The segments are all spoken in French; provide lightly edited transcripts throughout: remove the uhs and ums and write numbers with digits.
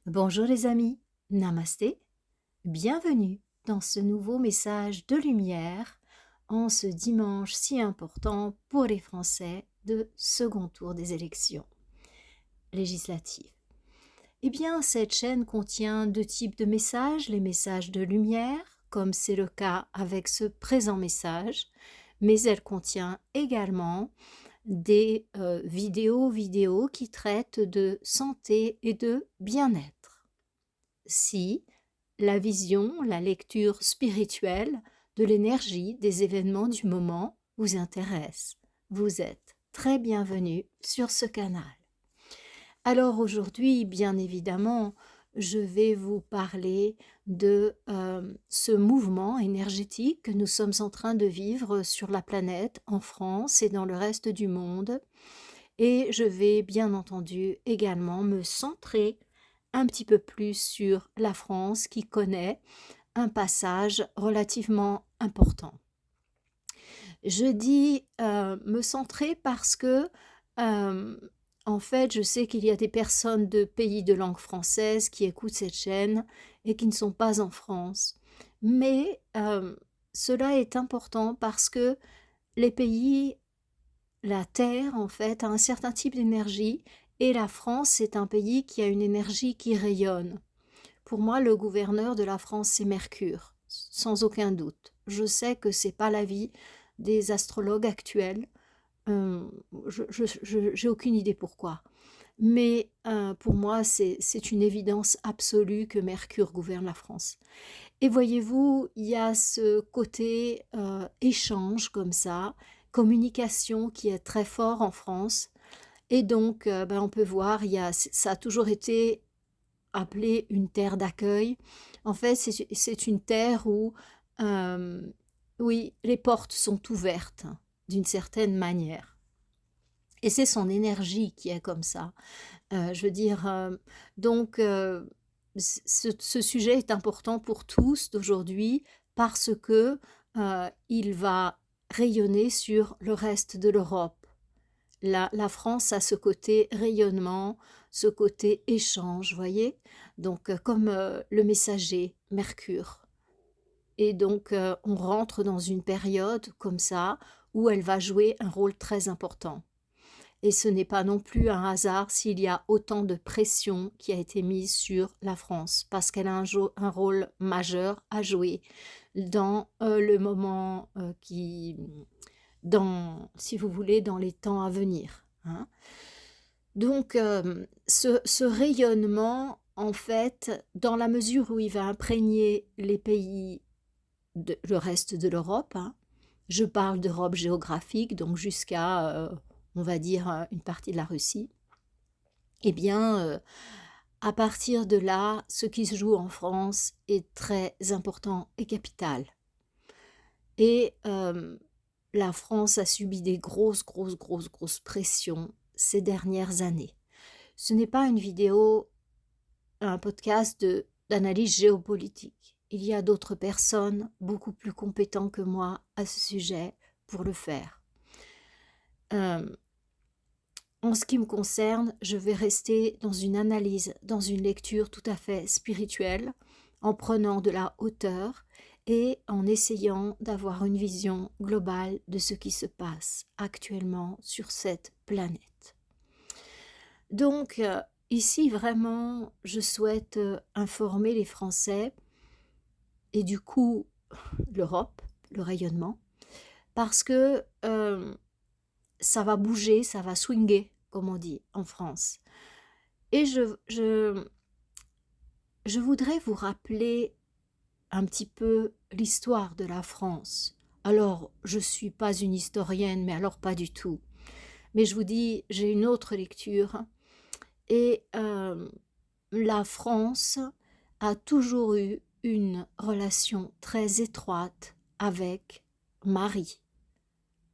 Bonjour les amis, Namasté, bienvenue dans ce nouveau message de lumière en ce dimanche si important pour les Français de second tour des élections législatives. Eh bien, cette chaîne contient deux types de messages, les messages de lumière, comme c'est le cas avec ce présent message, mais elle contient également des vidéos qui traitent de santé et de bien-être. Si la vision, la lecture spirituelle de l'énergie des événements du moment vous intéresse, vous êtes très bienvenue sur ce canal. Alors aujourd'hui, bien évidemment, je vais vous parler de ce mouvement énergétique que nous sommes en train de vivre sur la planète, en France et dans le reste du monde. Et je vais bien entendu également me centrer un petit peu plus sur la France qui connaît un passage relativement important. Je dis me centrer parce que en fait, je sais qu'il y a des personnes de pays de langue française qui écoutent cette chaîne et qui ne sont pas en France. Mais cela est important parce que les pays, la Terre en fait, a un certain type d'énergie et la France, c'est un pays qui a une énergie qui rayonne. Pour moi, le gouverneur de la France, c'est Mercure, sans aucun doute. Je sais que c'est pas l'avis des astrologues actuels. Euh, j'ai aucune idée pourquoi. Mais pour moi, c'est une évidence absolue que Mercure gouverne la France. Et voyez-vous, il y a ce côté échange comme ça, communication qui est très fort en France. Et donc, on peut voir, ça a toujours été appelé une terre d'accueil. En fait, c'est une terre où, euh, oui, les portes sont ouvertes d'une certaine manière. Et c'est son énergie qui est comme ça. Je veux dire, donc, ce sujet est important pour tous d'aujourd'hui parce que il va rayonner sur le reste de l'Europe. La France a ce côté rayonnement, ce côté échange, voyez? Donc, comme le messager, Mercure. Et donc, on rentre dans une période comme ça où elle va jouer un rôle très important. Et ce n'est pas non plus un hasard s'il y a autant de pression qui a été mise sur la France, parce qu'elle a un rôle majeur à jouer dans le moment si vous voulez, dans les temps à venir. Hein. Donc, ce rayonnement, en fait, dans la mesure où il va imprégner les pays, le reste de l'Europe, hein, je parle d'Europe géographique, donc jusqu'à, on va dire, une partie de la Russie, eh bien, à partir de là, ce qui se joue en France est très important et capital. Et la France a subi des grosses pressions ces dernières années. Ce n'est pas une vidéo, un podcast d'analyse géopolitique. Il y a d'autres personnes beaucoup plus compétentes que moi à ce sujet pour le faire. En ce qui me concerne, je vais rester dans une analyse, dans une lecture tout à fait spirituelle, en prenant de la hauteur et en essayant d'avoir une vision globale de ce qui se passe actuellement sur cette planète. Donc, ici, vraiment, je souhaite informer les Français et du coup l'Europe, le rayonnement, parce que ça va bouger, ça va swinguer, comme on dit en France. Et je voudrais vous rappeler un petit peu l'histoire de la France. Alors, je ne suis pas une historienne, mais alors pas du tout. Mais je vous dis, j'ai une autre lecture. Et la France a toujours eu une relation très étroite avec Marie.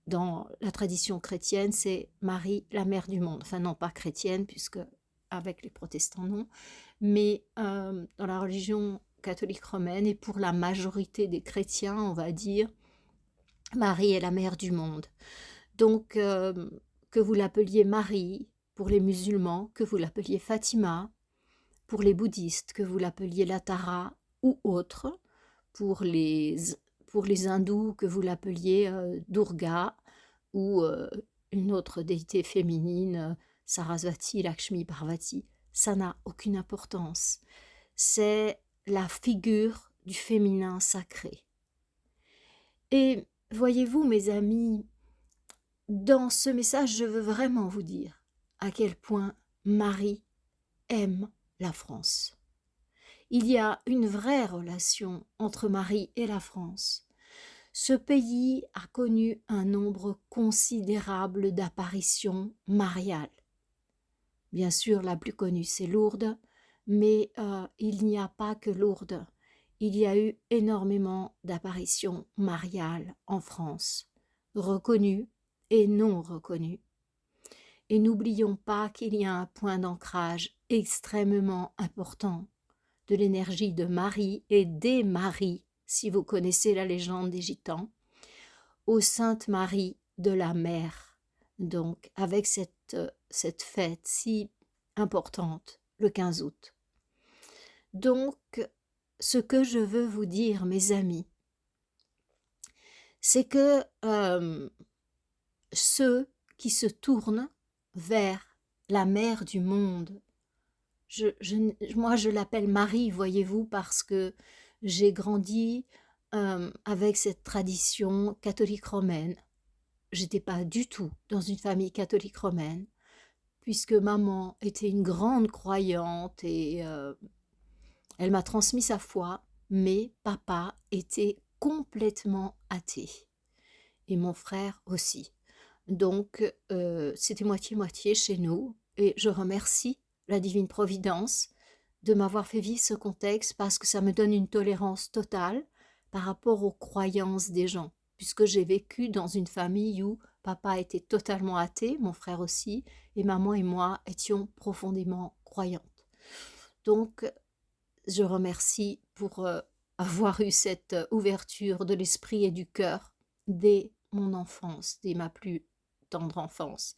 Dans la tradition chrétienne, c'est Marie, la mère du monde. Enfin non, pas chrétienne, puisque avec les protestants, non. Mais dans la religion catholique romaine, et pour la majorité des chrétiens, on va dire, Marie est la mère du monde. Donc, que vous l'appeliez Marie, pour les musulmans, que vous l'appeliez Fatima, pour les bouddhistes, que vous l'appeliez la Tara ou autre, pour les, pour les hindous, que vous l'appeliez Durga ou une autre déité féminine, Sarasvati, Lakshmi, Parvati. Ça n'a aucune importance. C'est la figure du féminin sacré. Et voyez-vous, mes amis, dans ce message, je veux vraiment vous dire à quel point Marie aime la France. Il y a une vraie relation entre Marie et la France. Ce pays a connu un nombre considérable d'apparitions mariales. Bien sûr, la plus connue, c'est Lourdes, mais il n'y a pas que Lourdes. Il y a eu énormément d'apparitions mariales en France, reconnues et non reconnues. Et n'oublions pas qu'il y a un point d'ancrage extrêmement important de l'énergie de Marie et des Maries, si vous connaissez la légende des Gitans, aux Saintes Maries de la Mer. Donc, avec cette fête si importante, le 15 août. Donc, ce que je veux vous dire, mes amis, c'est que ceux qui se tournent vers la mère du monde, moi je l'appelle Marie, voyez-vous, parce que j'ai grandi avec cette tradition catholique romaine. J'étais pas du tout dans une famille catholique romaine, puisque maman était une grande croyante et elle m'a transmis sa foi, mais papa était complètement athée. Et mon frère aussi. Donc, c'était moitié-moitié chez nous. Et je remercie la Divine Providence de m'avoir fait vivre ce contexte parce que ça me donne une tolérance totale par rapport aux croyances des gens. Puisque j'ai vécu dans une famille où papa était totalement athée, mon frère aussi, et maman et moi étions profondément croyantes. Donc, je remercie pour avoir eu cette ouverture de l'esprit et du cœur dès mon enfance, dès ma plus tendre enfance.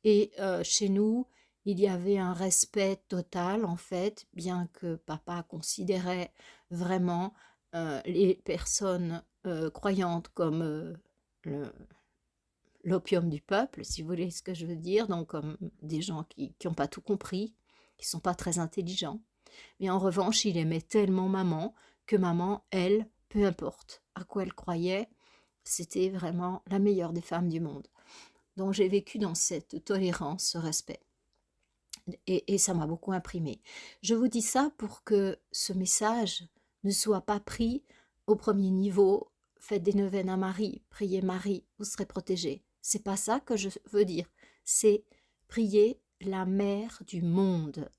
Et chez nous, il y avait un respect total, en fait, bien que papa considérait vraiment les personnes croyantes comme l'opium du peuple, si vous voulez ce que je veux dire, donc comme des gens qui n'ont pas tout compris, qui ne sont pas très intelligents. Mais en revanche, il aimait tellement maman que maman, elle, peu importe à quoi elle croyait, c'était vraiment la meilleure des femmes du monde. Donc j'ai vécu dans cette tolérance, ce respect. Et ça m'a beaucoup imprimé. Je vous dis ça pour que ce message ne soit pas pris au premier niveau. Faites des neuvaines à Marie, priez Marie, vous serez protégés. C'est pas ça que je veux dire. C'est prier la mère du monde.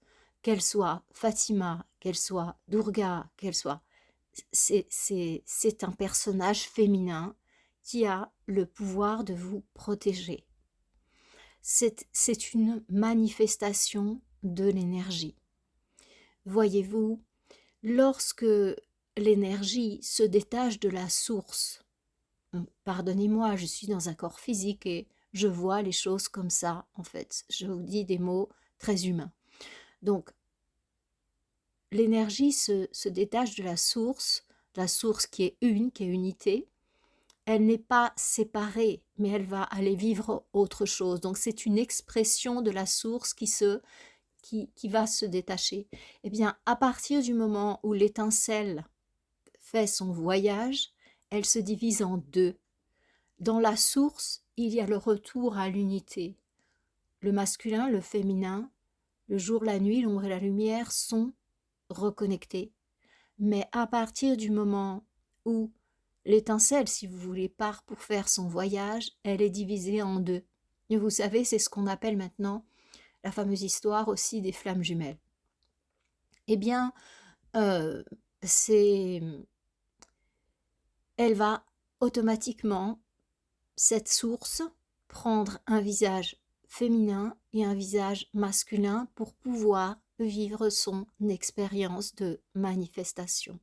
Qu'elle soit Fatima, qu'elle soit Durga, qu'elle soit... C'est un personnage féminin qui a le pouvoir de vous protéger. C'est une manifestation de l'énergie. Voyez-vous, lorsque l'énergie se détache de la source, pardonnez-moi, je suis dans un corps physique et je vois les choses comme ça, en fait. Je vous dis des mots très humains. Donc, l'énergie se détache de la source qui est une, qui est unité. Elle n'est pas séparée, mais elle va aller vivre autre chose. Donc c'est une expression de la source qui va se détacher. Eh bien, à partir du moment où l'étincelle fait son voyage, elle se divise en deux. Dans la source, il y a le retour à l'unité. Le masculin, le féminin, le jour, la nuit, l'ombre et la lumière sont reconnectés. Mais à partir du moment où l'étincelle, si vous voulez, part pour faire son voyage, elle est divisée en deux. Et vous savez, c'est ce qu'on appelle maintenant la fameuse histoire aussi des flammes jumelles. Eh bien, elle va automatiquement, cette source, prendre un visage féminin et un visage masculin pour pouvoir vivre son expérience de manifestation.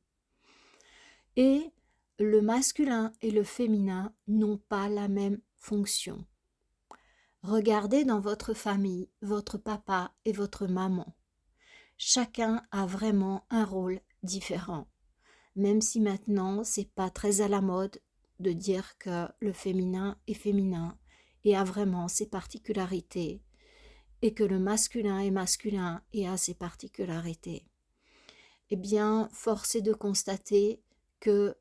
Et le masculin et le féminin n'ont pas la même fonction. Regardez dans votre famille, votre papa et votre maman. chacun a vraiment un rôle différent. Même si maintenant, c'est pas très à la mode de dire que le féminin est féminin et a vraiment ses particularités, et que le masculin est masculin et a ses particularités. Eh bien, force est de constater que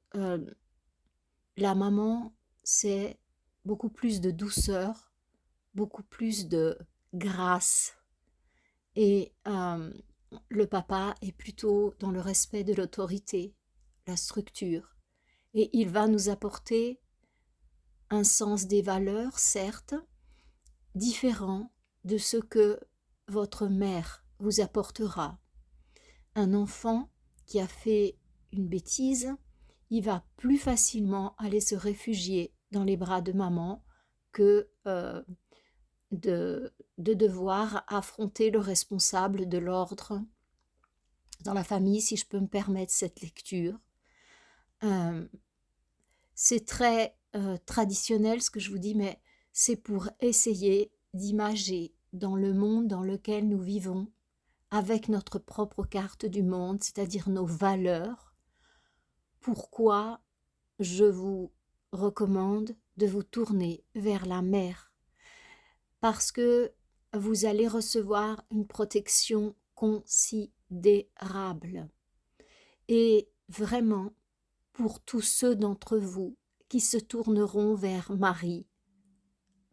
la maman, c'est beaucoup plus de douceur, beaucoup plus de grâce, et le papa est plutôt dans le respect de l'autorité, la structure, et il va nous apporter un sens des valeurs, certes, différent de ce que votre mère vous apportera. Un enfant qui a fait une bêtise, il va plus facilement aller se réfugier dans les bras de maman que de devoir affronter le responsable de l'ordre dans la famille, si je peux me permettre cette lecture. C'est très traditionnel ce que je vous dis, mais c'est pour essayer d'imager dans le monde dans lequel nous vivons, avec notre propre carte du monde, c'est-à-dire nos valeurs, pourquoi je vous recommande de vous tourner vers la mère. Parce que vous allez recevoir une protection considérable. Et vraiment, pour tous ceux d'entre vous qui se tourneront vers Marie,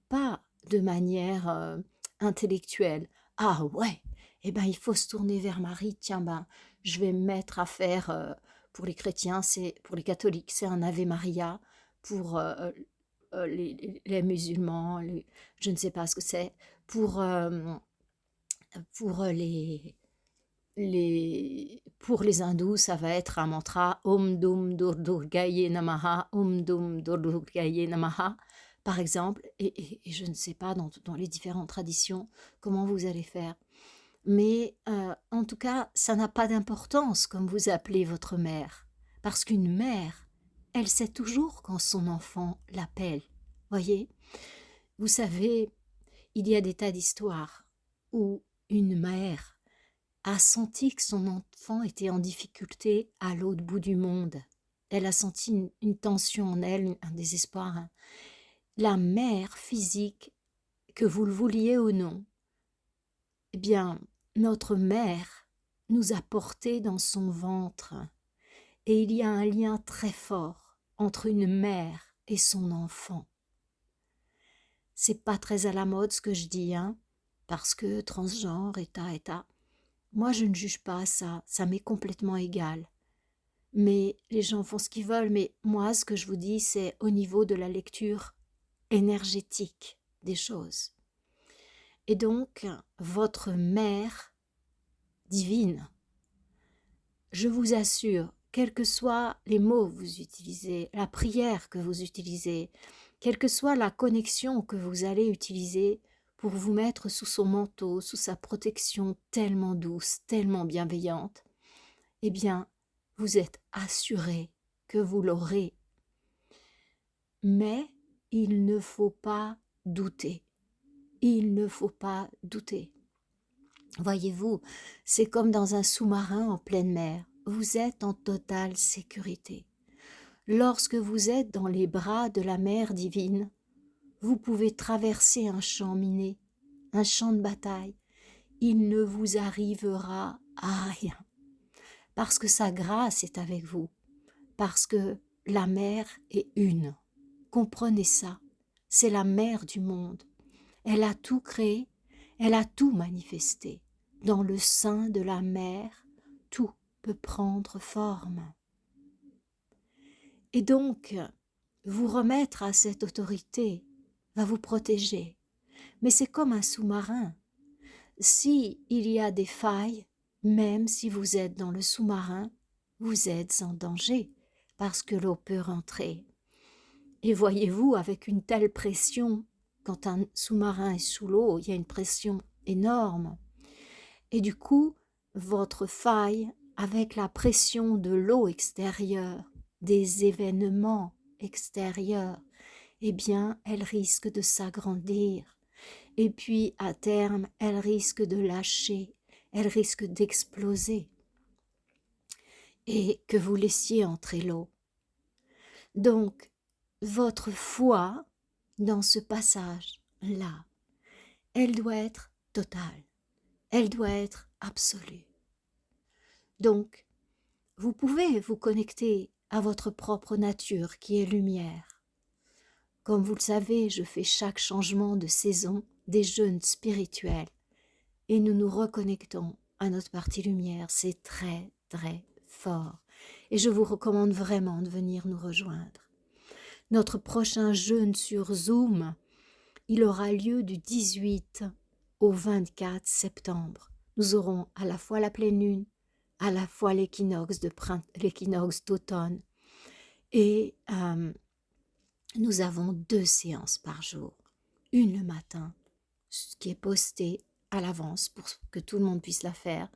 pas de manière intellectuelle. Ah ouais, eh ben il faut se tourner vers Marie. Tiens ben, je vais me mettre à faire pour les chrétiens, c'est pour les catholiques, c'est un Ave Maria. Pour les musulmans, je ne sais pas ce que c'est. Pour pour les hindous, ça va être un mantra Om Dum Durgaye Namaha, Om Dum Durgaye Namaha, par exemple, et je ne sais pas dans les différentes traditions comment vous allez faire. Mais en tout cas, ça n'a pas d'importance comme vous appelez votre mère, parce qu'une mère, elle sait toujours quand son enfant l'appelle. Voyez, vous savez, il y a des tas d'histoires où une mère a senti que son enfant était en difficulté à l'autre bout du monde. Elle a senti une tension en elle, un désespoir. La mère physique, que vous le vouliez ou non, eh bien, notre mère nous a portés dans son ventre. Et il y a un lien très fort entre une mère et son enfant. C'est pas très à la mode ce que je dis, hein, parce que transgenre, état. Moi, je ne juge pas ça, ça m'est complètement égal. Mais les gens font ce qu'ils veulent, mais moi, ce que je vous dis, c'est au niveau de la lecture énergétique des choses. Et donc, votre mère divine, je vous assure, quels que soient les mots que vous utilisez, la prière que vous utilisez, quelle que soit la connexion que vous allez utiliser pour vous mettre sous son manteau, sous sa protection tellement douce, tellement bienveillante, eh bien, vous êtes assuré que vous l'aurez. Mais il ne faut pas douter. Il ne faut pas douter. Voyez-vous, c'est comme dans un sous-marin en pleine mer. Vous êtes en totale sécurité. Lorsque vous êtes dans les bras de la mer divine, vous pouvez traverser un champ miné, un champ de bataille. Il ne vous arrivera à rien. Parce que sa grâce est avec vous. Parce que la mer est une. Comprenez ça. C'est la mère du monde. Elle a tout créé, elle a tout manifesté. Dans le sein de la mer, tout peut prendre forme. Et donc, vous remettre à cette autorité va vous protéger. Mais c'est comme un sous-marin. Si il y a des failles, même si vous êtes dans le sous-marin, vous êtes en danger parce que l'eau peut rentrer. Et voyez-vous, avec une telle pression, quand un sous-marin est sous l'eau, il y a une pression énorme. Et du coup, votre faille, avec la pression de l'eau extérieure, des événements extérieurs, eh bien, elle risque de s'agrandir. Et puis, à terme, elle risque de lâcher. elle risque d'exploser et que vous laissiez entrer l'eau. Donc, votre foi dans ce passage-là, elle doit être totale, elle doit être absolue. Donc, vous pouvez vous connecter à votre propre nature qui est lumière. Comme vous le savez, je fais chaque changement de saison des jeûnes spirituels et nous nous reconnectons à notre partie lumière. C'est très, très fort. Et je vous recommande vraiment de venir nous rejoindre. Notre prochain jeûne sur Zoom, il aura lieu du 18 au 24 septembre. Nous aurons à la fois la pleine lune, à la fois l'équinoxe d'automne. Et nous avons 2 séances par jour. Une le matin, ce qui est posté à l'avance pour que tout le monde puisse la faire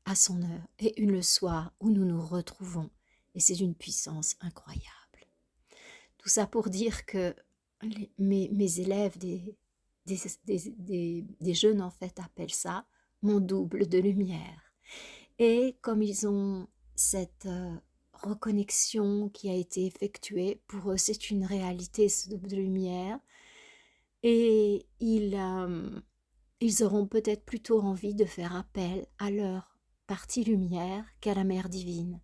à son heure, et une le soir où nous nous retrouvons. Et c'est d'une puissance incroyable. Tout ça pour dire que mes élèves des jeunes, en fait, appellent ça mon double de lumière. Et comme ils ont cette reconnexion qui a été effectuée, pour eux c'est une réalité, ce double de lumière, et ils auront peut-être plutôt envie de faire appel à leur partie lumière qu'à la mère divine.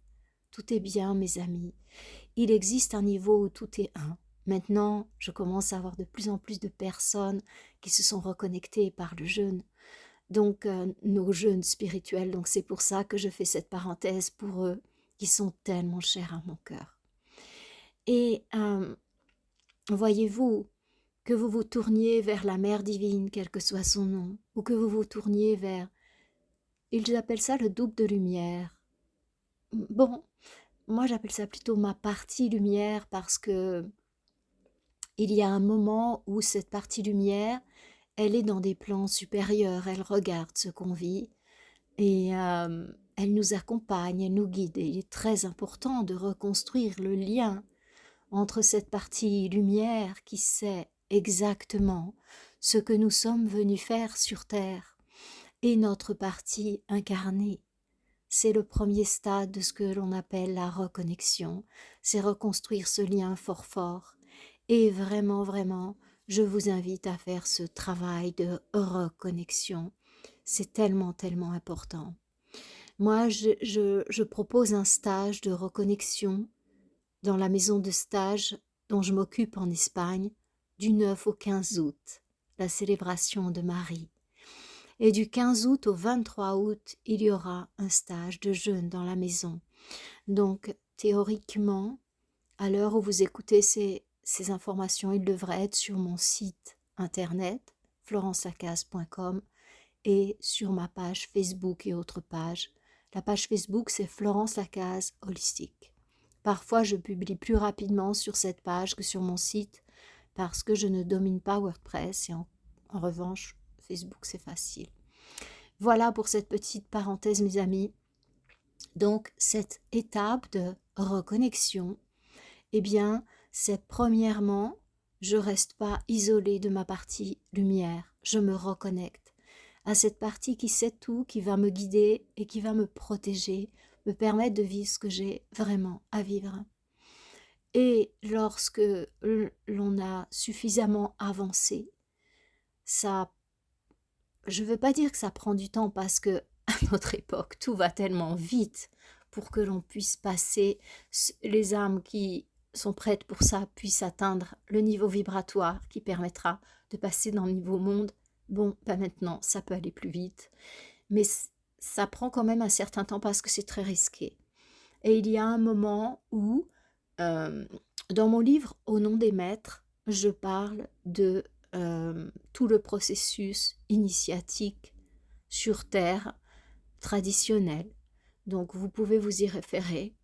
Tout est bien, mes amis. Il existe un niveau où tout est un. Maintenant, je commence à avoir de plus en plus de personnes qui se sont reconnectées par le jeûne. Donc, nos jeûnes spirituels. Donc, c'est pour ça que je fais cette parenthèse pour eux qui sont tellement chers à mon cœur. Et voyez-vous, que vous vous tourniez vers la mère divine, quel que soit son nom, ou que vous vous tourniez vers... Ils appellent ça le double de lumière. Bon, moi j'appelle ça plutôt ma partie lumière parce que il y a un moment où cette partie lumière, elle est dans des plans supérieurs, elle regarde ce qu'on vit et elle nous accompagne, elle nous guide. Et il est très important de reconstruire le lien entre cette partie lumière qui sait exactement ce que nous sommes venus faire sur Terre et notre partie incarnée. C'est le premier stade de ce que l'on appelle la reconnexion, c'est reconstruire ce lien fort fort. Et vraiment, vraiment, je vous invite à faire ce travail de reconnexion. C'est tellement, tellement important. Moi, je propose un stage de reconnexion dans la maison de stage dont je m'occupe en Espagne du 9 au 15 août, la célébration de Marie. Et du 15 août au 23 août, il y aura un stage de jeûne dans la maison. Donc, théoriquement, à l'heure où vous écoutez ces informations, il devrait être sur mon site internet, florencelacaz.com, et sur ma page Facebook et autres pages. La page Facebook, c'est Florence Lacaze Holistique. Parfois, je publie plus rapidement sur cette page que sur mon site parce que je ne domine pas WordPress et en revanche, Facebook, c'est facile. Voilà pour cette petite parenthèse, mes amis. Donc, cette étape de reconnexion, eh bien, c'est premièrement, je ne reste pas isolée de ma partie lumière, je me reconnecte à cette partie qui sait tout, qui va me guider et qui va me protéger, me permettre de vivre ce que j'ai vraiment à vivre. Et lorsque l'on a suffisamment avancé, ça, je ne veux pas dire que ça prend du temps parce que à notre époque, tout va tellement vite pour que l'on puisse passer, les âmes qui sont prêtes pour ça puissent atteindre le niveau vibratoire qui permettra de passer dans le niveau monde. Bon, pas maintenant, ça peut aller plus vite, mais ça prend quand même un certain temps parce que c'est très risqué. Et il y a un moment où, dans mon livre Au nom des maîtres, je parle de tout le processus initiatique sur Terre traditionnel. Donc vous pouvez vous y référer.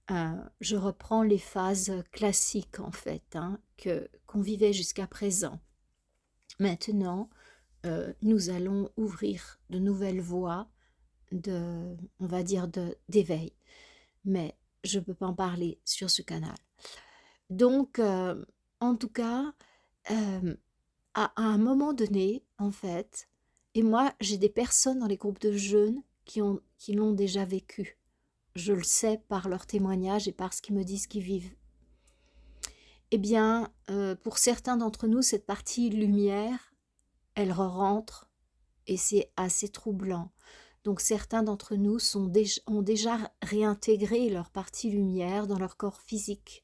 Je reprends les phases classiques en fait, qu'on vivait jusqu'à présent. Maintenant, nous allons ouvrir de nouvelles voies on va dire d'éveil. Mais je ne peux pas en parler sur ce canal. Donc, en tout cas, à un moment donné, en fait, Et moi, j'ai des personnes dans les groupes de jeunes qui l'ont déjà vécu. Je le sais par leurs témoignages et par ce qu'ils me disent qu'ils vivent. Eh bien, pour certains d'entre nous, cette partie lumière, elle rentre et c'est assez troublant. Donc certains d'entre nous ont déjà réintégré leur partie lumière dans leur corps physique.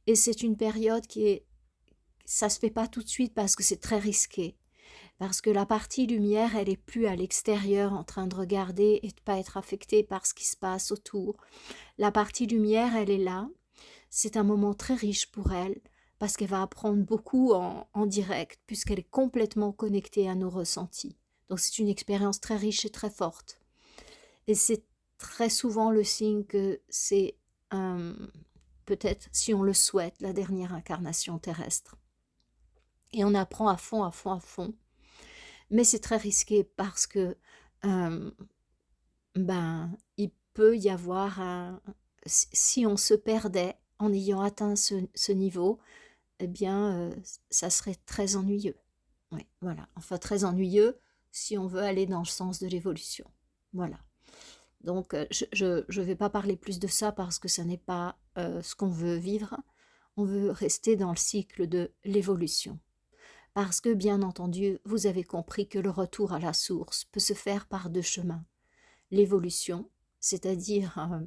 Et c'est une période ça se fait pas tout de suite parce que c'est très risqué. Parce que la partie lumière, elle est plus à l'extérieur en train de regarder et de pas être affectée par ce qui se passe autour. La partie lumière, elle est là. C'est un moment très riche pour elle parce qu'elle va apprendre beaucoup en direct puisqu'elle est complètement connectée à nos ressentis. Donc c'est une expérience très riche et très forte. Et c'est très souvent le signe que c'est peut-être, si on le souhaite, la dernière incarnation terrestre. Et on apprend à fond, à fond, à fond. Mais c'est très risqué parce que il peut y avoir si on se perdait en ayant atteint ce niveau, eh bien, ça serait très ennuyeux. Oui, voilà. Enfin, très ennuyeux si on veut aller dans le sens de l'évolution. Voilà. Donc, je vais pas parler plus de ça parce que ça n'est pas ce qu'on veut vivre. On veut rester dans le cycle de l'évolution. Parce que, bien entendu, vous avez compris que le retour à la source peut se faire par deux chemins. L'évolution, c'est-à-dire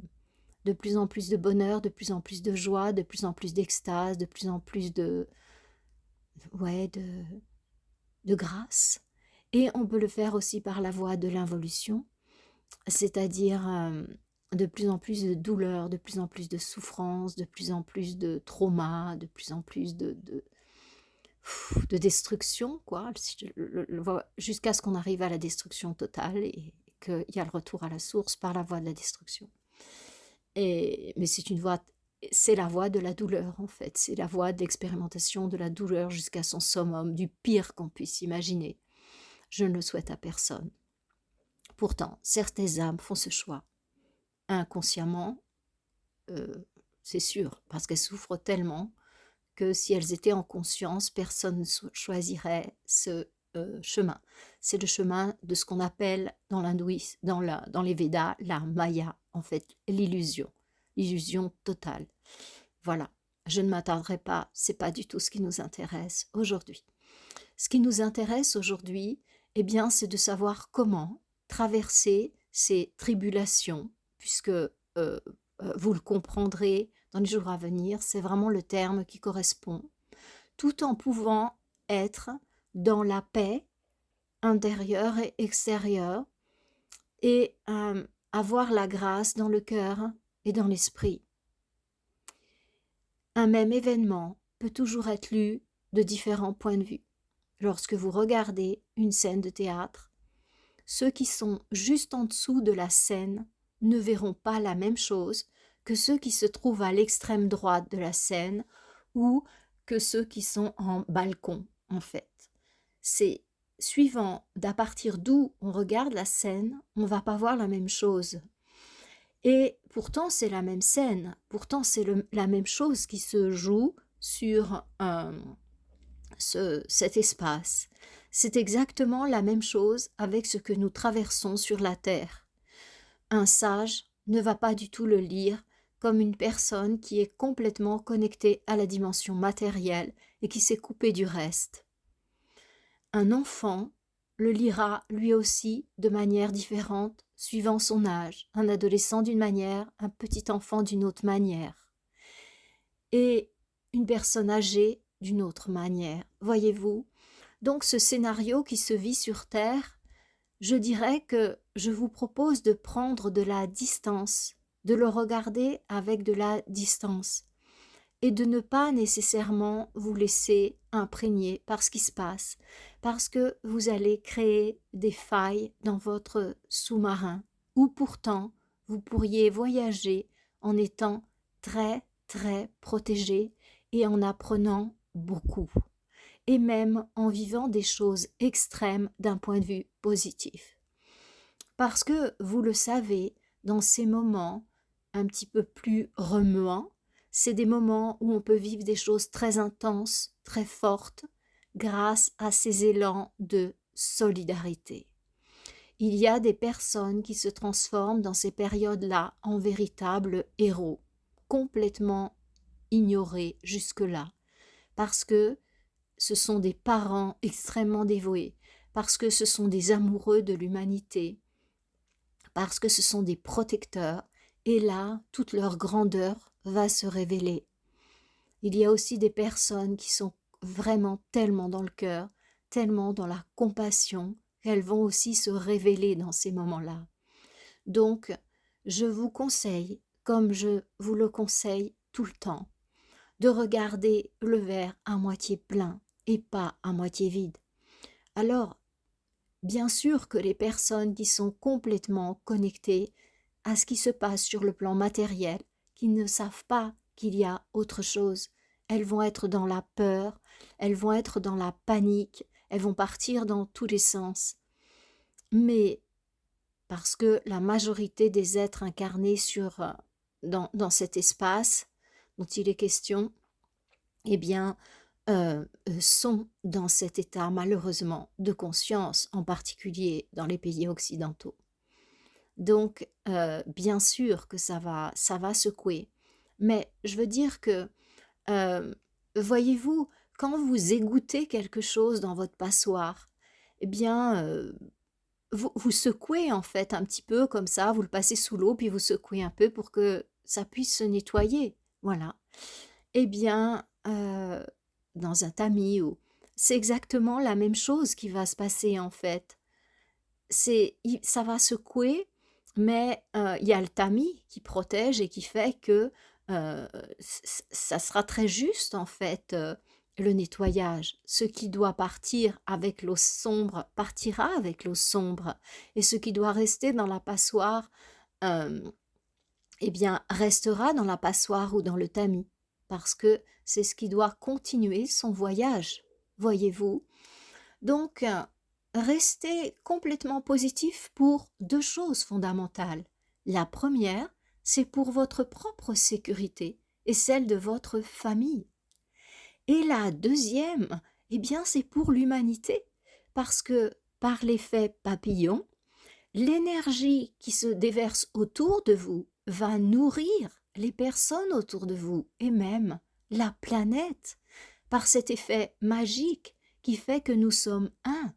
de plus en plus de bonheur, de plus en plus de joie, de plus en plus d'extase, de plus en plus de grâce. Et on peut le faire aussi par la voie de l'involution, c'est-à-dire de plus en plus de douleur, de plus en plus de souffrance, de plus en plus de trauma, de plus en plus de destruction, quoi, jusqu'à ce qu'on arrive à la destruction totale et qu'il y a le retour à la source par la voie de la destruction. Mais c'est la voie de la douleur, en fait. C'est la voie de l'expérimentation de la douleur jusqu'à son summum, du pire qu'on puisse imaginer. Je ne le souhaite à personne. Pourtant, certaines âmes font ce choix. Inconsciemment, c'est sûr, parce qu'elles souffrent tellement que si elles étaient en conscience, personne ne choisirait ce chemin. C'est le chemin de ce qu'on appelle dans l'hindouisme, dans les Védas, la Maya, en fait, l'illusion totale. Voilà, je ne m'attarderai pas, c'est pas du tout ce qui nous intéresse aujourd'hui. Ce qui nous intéresse aujourd'hui, eh bien, c'est de savoir comment traverser ces tribulations, puisque vous le comprendrez dans les jours à venir, c'est vraiment le terme qui correspond, tout en pouvant être dans la paix intérieure et extérieure et avoir la grâce dans le cœur et dans l'esprit. Un même événement peut toujours être lu de différents points de vue. Lorsque vous regardez une scène de théâtre, ceux qui sont juste en dessous de la scène ne verront pas la même chose que ceux qui se trouvent à l'extrême droite de la scène ou que ceux qui sont en balcon, en fait. C'est suivant d'à partir d'où on regarde la scène, on ne va pas voir la même chose. Et pourtant, c'est la même scène, pourtant, c'est la même chose qui se joue sur cet espace. C'est exactement la même chose avec ce que nous traversons sur la terre. Un sage ne va pas du tout le lire comme une personne qui est complètement connectée à la dimension matérielle et qui s'est coupée du reste. Un enfant le lira lui aussi de manière différente suivant son âge, un adolescent d'une manière, un petit enfant d'une autre manière, et une personne âgée d'une autre manière. Voyez-vous, donc ce scénario qui se vit sur Terre, je dirais que je vous propose de prendre de la distance, de le regarder avec de la distance et de ne pas nécessairement vous laisser imprégner par ce qui se passe, parce que vous allez créer des failles dans votre sous-marin, où pourtant vous pourriez voyager en étant très, très protégé et en apprenant beaucoup, et même en vivant des choses extrêmes d'un point de vue positif. Parce que, vous le savez, dans ces moments un petit peu plus remuants, c'est des moments où on peut vivre des choses très intenses, très fortes, grâce à ces élans de solidarité. Il y a des personnes qui se transforment dans ces périodes-là en véritables héros, complètement ignorés jusque-là, parce que ce sont des parents extrêmement dévoués, parce que ce sont des amoureux de l'humanité, parce que ce sont des protecteurs, et là, toute leur grandeur va se révéler. Il y a aussi des personnes qui sont vraiment tellement dans le cœur, tellement dans la compassion, qu'elles vont aussi se révéler dans ces moments-là. Donc, je vous conseille, comme je vous le conseille tout le temps, de regarder le verre à moitié plein et pas à moitié vide. Alors, bien sûr que les personnes qui sont complètement connectées à ce qui se passe sur le plan matériel, qui ne savent pas qu'il y a autre chose, elles vont être dans la peur, elles vont être dans la panique, elles vont partir dans tous les sens. Mais parce que la majorité des êtres incarnés dans cet espace dont il est question, eh bien, sont dans cet état malheureusement de conscience, en particulier dans les pays occidentaux. Donc, bien sûr que ça va secouer. Mais je veux dire que, voyez-vous, quand vous égouttez quelque chose dans votre passoire, eh bien, vous secouez en fait un petit peu comme ça, vous le passez sous l'eau, puis vous secouez un peu pour que ça puisse se nettoyer. Voilà. Eh bien, dans un tamis, c'est exactement la même chose qui va se passer en fait. Ça va secouer, mais il y a le tamis qui protège et qui fait que ça sera très juste en fait, le nettoyage. Ce qui doit partir avec l'eau sombre partira avec l'eau sombre, et ce qui doit rester dans la passoire, euh, eh bien, restera dans la passoire ou dans le tamis, parce que c'est ce qui doit continuer son voyage, voyez-vous. Donc, restez complètement positif pour deux choses fondamentales. La première, c'est pour votre propre sécurité et celle de votre famille. Et la deuxième, eh bien, c'est pour l'humanité, parce que par l'effet papillon, l'énergie qui se déverse autour de vous va nourrir les personnes autour de vous et même la planète par cet effet magique qui fait que nous sommes un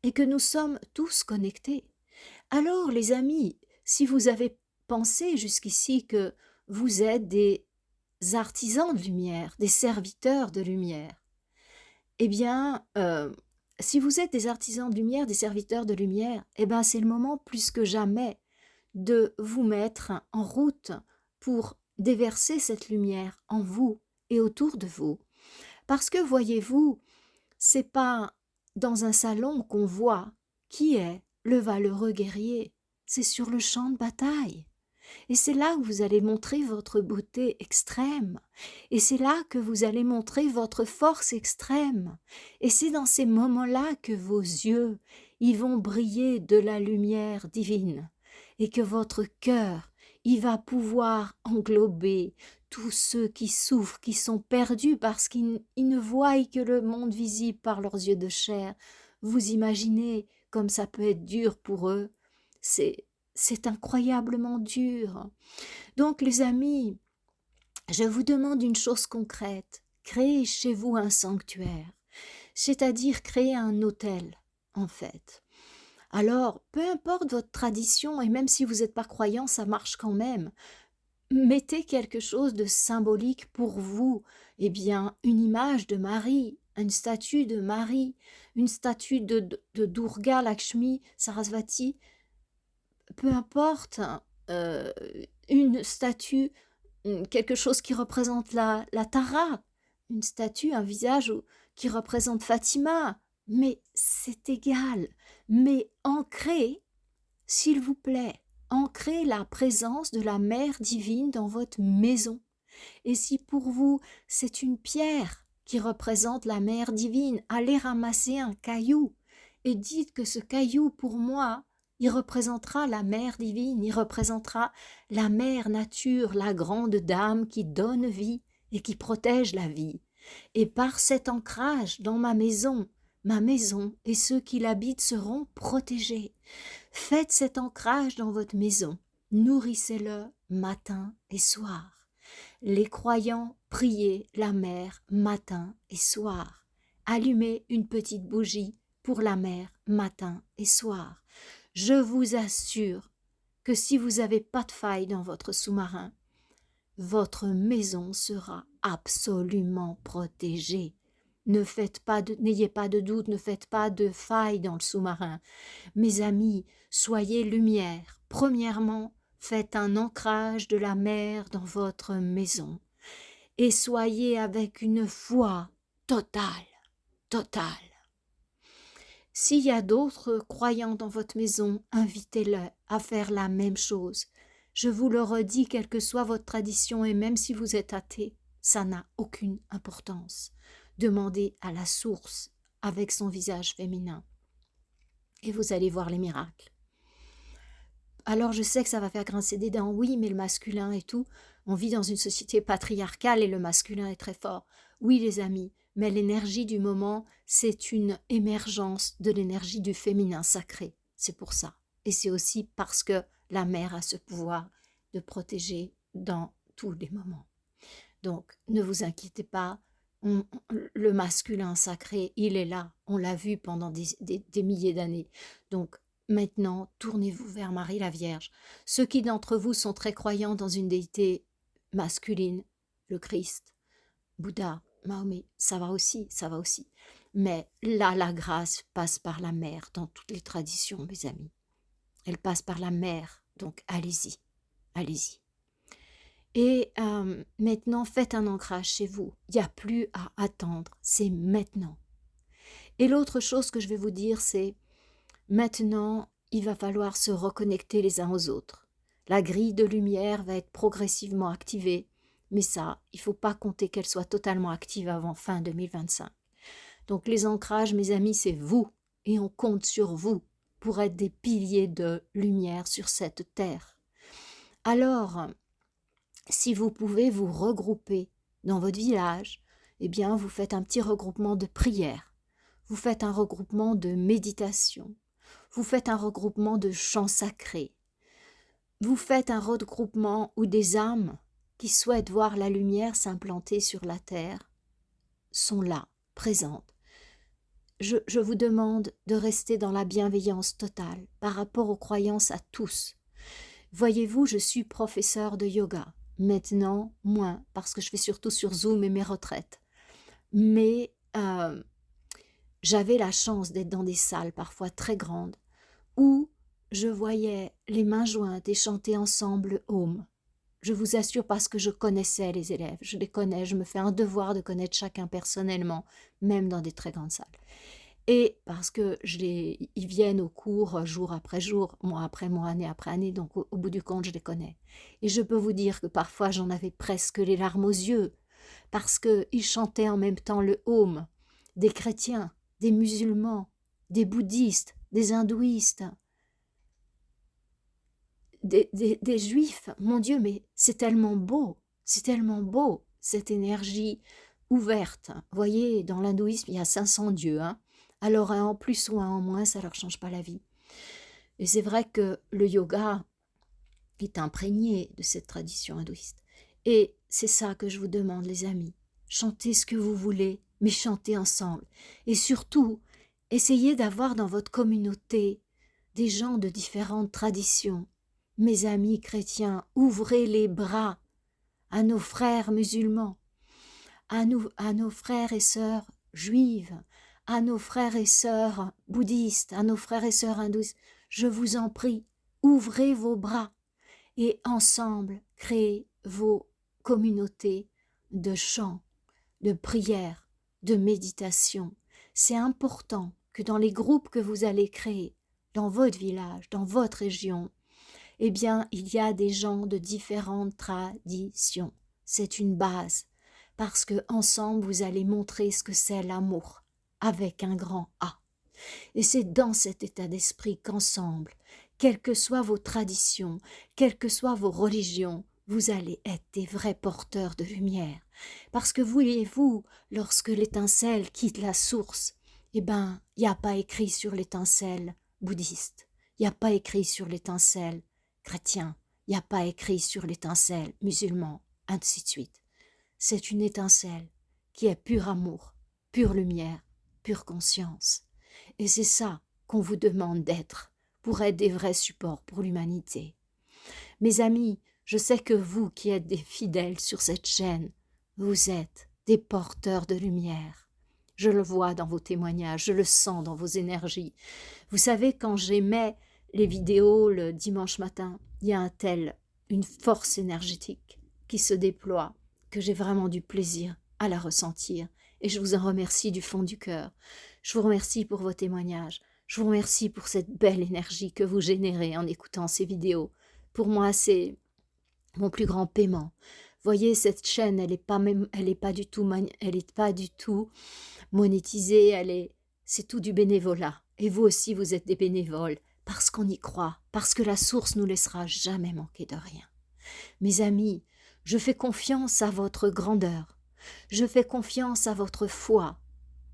et que nous sommes tous connectés. Alors, les amis, si vous avez pensé jusqu'ici que vous êtes des artisans de lumière, des serviteurs de lumière, eh bien, si vous êtes des artisans de lumière, des serviteurs de lumière, eh bien, c'est le moment plus que jamais de vous mettre en route pour déverser cette lumière en vous et autour de vous. Parce que, voyez-vous, c'est pas dans un salon qu'on voit qui est le valeureux guerrier, c'est sur le champ de bataille. Et c'est là que vous allez montrer votre beauté extrême. Et c'est là que vous allez montrer votre force extrême. Et c'est dans ces moments-là que vos yeux y vont briller de la lumière divine. Et que votre cœur y va pouvoir englober tous ceux qui souffrent, qui sont perdus parce qu'ils ne voient que le monde visible par leurs yeux de chair. Vous imaginez comme ça peut être dur pour eux. C'est incroyablement dur. Donc, les amis, je vous demande une chose concrète. Créez chez vous un sanctuaire, c'est-à-dire créer un autel, en fait. Alors, peu importe votre tradition, et même si vous n'êtes pas croyant, ça marche quand même. Mettez quelque chose de symbolique pour vous. Eh bien, une image de Marie, une statue de Marie, une statue de Durga Lakshmi Sarasvati, peu importe, euh, une statue, quelque chose qui représente la Tara, une statue, un visage qui représente Fatima, mais c'est égal. Mais ancrez, s'il vous plaît, ancrez la présence de la Mère divine dans votre maison. Et si pour vous, c'est une pierre qui représente la Mère divine, allez ramasser un caillou et dites que ce caillou, pour moi, il représentera la Mère divine, il représentera la Mère nature, la grande dame qui donne vie et qui protège la vie. Et par cet ancrage dans ma maison, ma maison et ceux qui l'habitent seront protégés. Faites cet ancrage dans votre maison, nourrissez-le matin et soir. Les croyants, priez la mer matin et soir. Allumez une petite bougie pour la mer matin et soir. Je vous assure que si vous n'avez pas de faille dans votre sous-marin, votre maison sera absolument protégée. N'ayez pas de doute, ne faites pas de faille dans le sous-marin. Mes amis, soyez lumière. Premièrement, faites un ancrage de la mer dans votre maison et soyez avec une foi totale, totale. S'il y a d'autres croyants dans votre maison, invitez-les à faire la même chose. Je vous le redis, quelle que soit votre tradition et même si vous êtes athée, ça n'a aucune importance. Demandez à la source avec son visage féminin et vous allez voir les miracles. Alors je sais que ça va faire grincer des dents, oui, mais le masculin et tout, on vit dans une société patriarcale et le masculin est très fort. Oui les amis, mais l'énergie du moment, c'est une émergence de l'énergie du féminin sacré, c'est pour ça. Et c'est aussi parce que la mère a ce pouvoir de protéger dans tous les moments. Donc ne vous inquiétez pas, le masculin sacré, il est là, on l'a vu pendant des milliers d'années. Donc maintenant, tournez-vous vers Marie la Vierge. Ceux qui d'entre vous sont très croyants dans une déité masculine, le Christ, Bouddha, Mahomet, ça va aussi. Mais là, la grâce passe par la mère dans toutes les traditions, mes amis. Elle passe par la mère, donc allez-y. Et maintenant, faites un ancrage chez vous. Il n'y a plus à attendre, c'est maintenant. Et l'autre chose que je vais vous dire, c'est maintenant, il va falloir se reconnecter les uns aux autres. La grille de lumière va être progressivement activée, mais ça, il ne faut pas compter qu'elle soit totalement active avant fin 2025. Donc les ancrages, mes amis, c'est vous, et on compte sur vous pour être des piliers de lumière sur cette terre. Alors, si vous pouvez vous regrouper dans votre village, eh bien, vous faites un petit regroupement de prière, vous faites un regroupement de méditation, vous faites un regroupement de chants sacrés, vous faites un regroupement où des âmes qui souhaitent voir la lumière s'implanter sur la terre sont là, présentes. Je vous demande de rester dans la bienveillance totale par rapport aux croyances à tous. Voyez-vous, je suis professeur de yoga. Maintenant, moins, parce que je fais surtout sur Zoom et mes retraites. Mais j'avais la chance d'être dans des salles parfois très grandes où je voyais les mains jointes et chanter ensemble Om. Je vous assure parce que je connaissais les élèves, je les connais, je me fais un devoir de connaître chacun personnellement, même dans des très grandes salles. Et parce que ils viennent au cours jour après jour, mois après mois, année après année, donc au bout du compte, je les connais. Et je peux vous dire que parfois, j'en avais presque les larmes aux yeux, parce qu'ils chantaient en même temps le Om, des chrétiens, des musulmans, des bouddhistes, des hindouistes, des juifs. Mon Dieu, mais c'est tellement beau, cette énergie ouverte. Vous voyez, dans l'hindouisme, il y a 500 dieux, hein. Alors un en plus ou un en moins, ça ne leur change pas la vie. Et c'est vrai que le yoga est imprégné de cette tradition hindouiste. Et c'est ça que je vous demande, les amis. Chantez ce que vous voulez, mais chantez ensemble. Et surtout, essayez d'avoir dans votre communauté des gens de différentes traditions. Mes amis chrétiens, ouvrez les bras à nos frères musulmans, à nos frères et sœurs juives, à nos frères et sœurs bouddhistes, à nos frères et sœurs hindouistes. Je vous en prie, ouvrez vos bras et ensemble créez vos communautés de chants, de prières, de méditation. C'est important que dans les groupes que vous allez créer, dans votre village, dans votre région, eh bien, il y a des gens de différentes traditions. C'est une base, parce que ensemble vous allez montrer ce que c'est l'amour, avec un grand A. Et c'est dans cet état d'esprit qu'ensemble, quelles que soient vos traditions, quelles que soient vos religions, vous allez être des vrais porteurs de lumière. Parce que voyez-vous, lorsque l'étincelle quitte la source, Eh ben, il n'y a pas écrit sur l'étincelle bouddhiste, il n'y a pas écrit sur l'étincelle chrétien, il n'y a pas écrit sur l'étincelle musulman, ainsi de suite. C'est une étincelle qui est pur amour, pure lumière, pure conscience. Et c'est ça qu'on vous demande d'être pour être des vrais supports pour l'humanité. Mes amis, je sais que vous qui êtes des fidèles sur cette chaîne, vous êtes des porteurs de lumière. Je le vois dans vos témoignages, je le sens dans vos énergies. Vous savez, quand j'émets les vidéos le dimanche matin, il y a une force énergétique qui se déploie, que j'ai vraiment du plaisir à la ressentir. Et je vous en remercie du fond du cœur. Je vous remercie pour vos témoignages. Je vous remercie pour cette belle énergie que vous générez en écoutant ces vidéos. Pour moi, c'est mon plus grand paiement. Voyez, cette chaîne, elle est pas du tout monétisée, c'est tout du bénévolat. Et vous aussi, vous êtes des bénévoles, parce qu'on y croit, parce que la source nous laissera jamais manquer de rien. Mes amis, je fais confiance à votre grandeur, je fais confiance à votre foi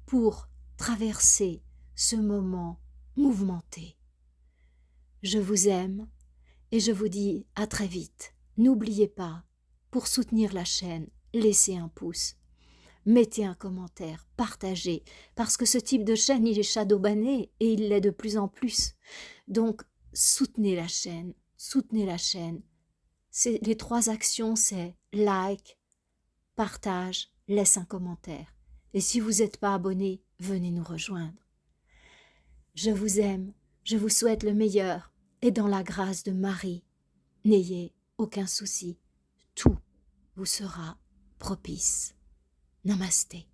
pour traverser ce moment mouvementé. Je vous aime et je vous dis à très vite. N'oubliez pas, pour soutenir la chaîne, laissez un pouce, mettez un commentaire, partagez, parce que ce type de chaîne, il est shadowbanné et il l'est de plus en plus. Donc, soutenez la chaîne, soutenez la chaîne. Les 3 actions, c'est like, partage, laisse un commentaire. Et si vous n'êtes pas abonné, venez nous rejoindre. Je vous aime, je vous souhaite le meilleur, et dans la grâce de Marie, n'ayez aucun souci, tout vous sera propice. Namasté.